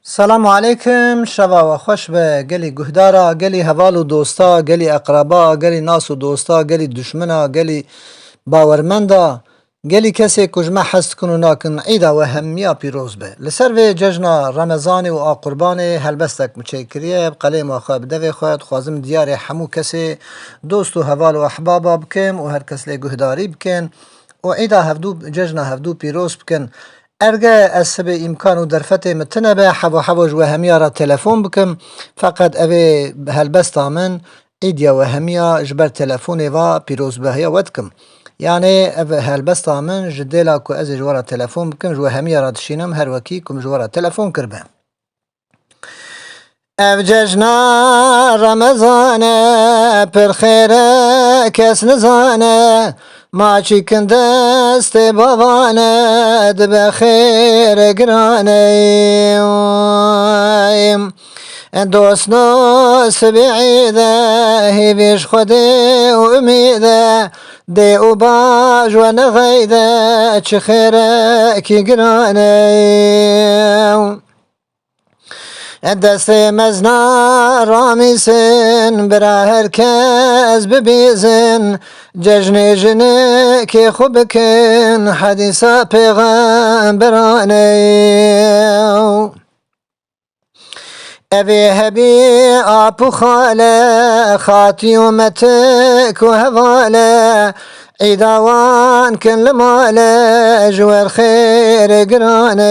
سلام علیکم، شبا و خوش به گلی گهدارا، گلی هوال و دوستا، گلی اقربا، گلی ناس و دوستا، گلی دشمنا، گلی باورمندا، گلی کسی کجمه حست کنو ناکن عیدا و همیا پیروز به لسر و ججنا رمضان و آقربان هلبستک مچکریه بقلی ما خواب دوی خواهد خوازم دیار همو کسی دوست و هوال و احبابا بکن و هر کس لی گهداری بکن و عیدا هفدو ججنا هفدو پیروز بکن ارجع اسب امکان و درفت متنبه حبو حبوج و همیا را تلفون بکم فقط اوه هلبستا من ایدیا و همیا جبر تلفون و پیروز بهیا ودکم یعنی اوه هلبستا من جدیلا کو از جوارا تلفون بکم جو همیا را دشینم هر وکی کم جوارا تلفون کربه اف ججنا رمضان پر خیره کس نزانه ما چی کن دست بابانه دب خیر گرانه دوست نوس بعیده هیویش خودی و امیده دی و باج و نغیده چه خیره کی گرانه دست مزنا رامیسن برا هر کس ببیزن ججن جنه که خوب کن حدیثا پیغمبرانه اوی هبی آپو خاله خاطی و متک و هواله عیداوان کن لماله جوار خیر گرانه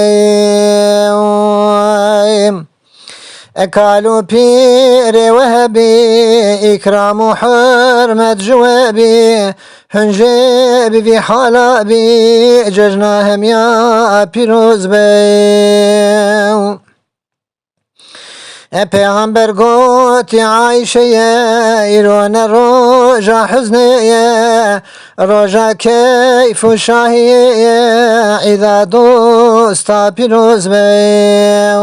اکالو پیر وهبی اکرام و حرمت جوابی هنجه بی حالا بی ججنا همیا پیروز بی پیغمبر گوتی عایشه ایرون روژا حزنه روژا کیف و شاهیه عیدا دوستا پیروز بی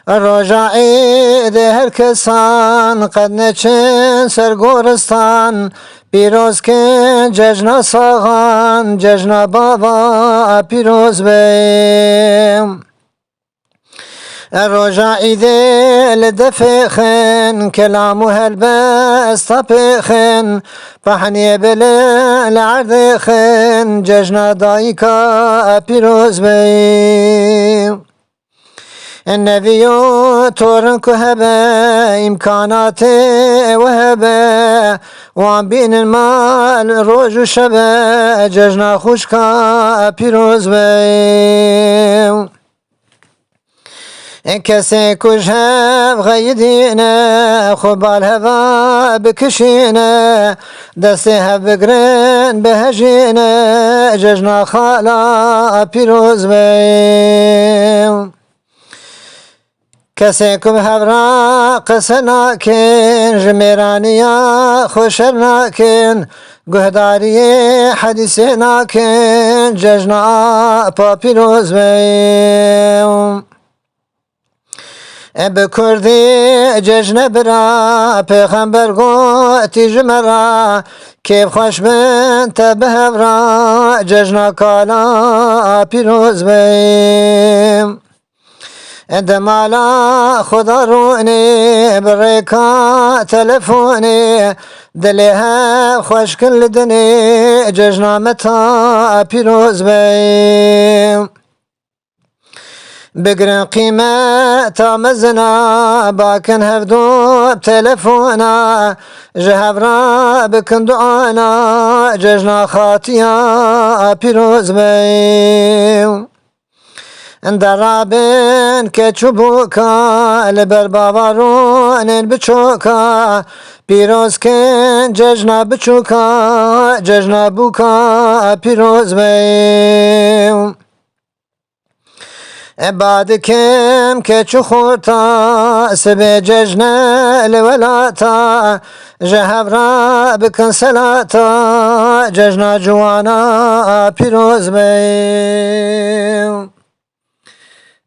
روژا عید هر کسان قد نچن سرگورستان پیروز کن ججنا ساغان ججنا بابا پیروز بی روژا عیده لدفخن کلام و هلبست پخن پحنی بله لعردخن ججنا دایکا پیروز بی النبیو تورن که هبه امکانات و هبه وان بین المال روز و شبه ججنا خوشکا پیروز بی کسی کش هف غیدینه خوبال هوا بکشینه دستی هف بگرن بهجینه ججنا خالا پیروز بی کسی کم هف را قصه ناکن جمیرانیا خوشر ناکن گهداری حدیث ناکن ججنا پا پیروز بی بکردی ججن برا پیغمبر گوتی جمرا کیف خوش بن تبه برا ججنا کالا پیروز بیم دمالا خدا رونی بریکا تلفونی دلیها خوش کل دنی ججنا متا پیروز بیم بگرن قیمت مزنا باکن هفدو تلفونا جهب را بکن دعانا ججنا خاطیا پیروز بیم درابن که چوبوکا لبر بابارون بچوکا پیروز کن ججنا بچوکا ججنا بوکا پیروز بیم بعد کم که چو خورتا سبه ججنه لولاتا جهب را بکن سلاتا ججنا جوانا پیروز بیم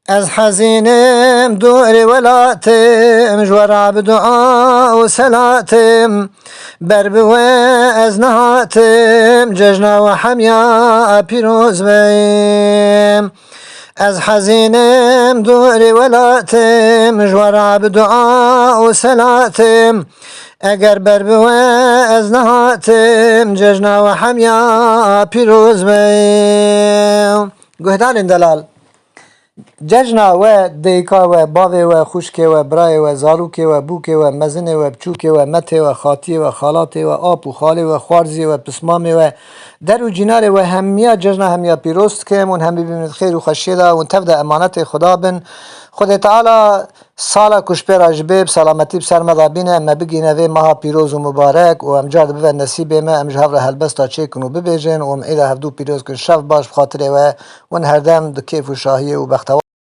از حزینم دور ولاتم جورا بدعا و سلاتم بر بوه از نهاتم ججنا و حمیا پیروز بیم از حزینم دوری ولاتم جوارا بدعا و سلاتم اگر بر بوه از نهاتم ججنا و حمیا پیروز بیم گهدان دلال ججنا و دیکا و باوی و خوشکی و برای و زاروکی و بوکی و مزنی و بچوکی و متی و خاطی و خالاتی و آب و خالی و خوارزی و پسمامی و در و جنار و همیا ججنا همیا پیروست که من هم ببینید خیر و خشیده و تفده امانت خدا بن خود تعالی سالا کشپی راجبه سلامتی بسر مدابینه اما بگینه و ماها پیروز و مبارک و امجاد بوه نصیبه ما امجه هفره هلبستا چه کنو ببیجن و ام ایده هفدو پیروز کن شف باش بخاطره و هردم دو کیف و شاهیه و بختوار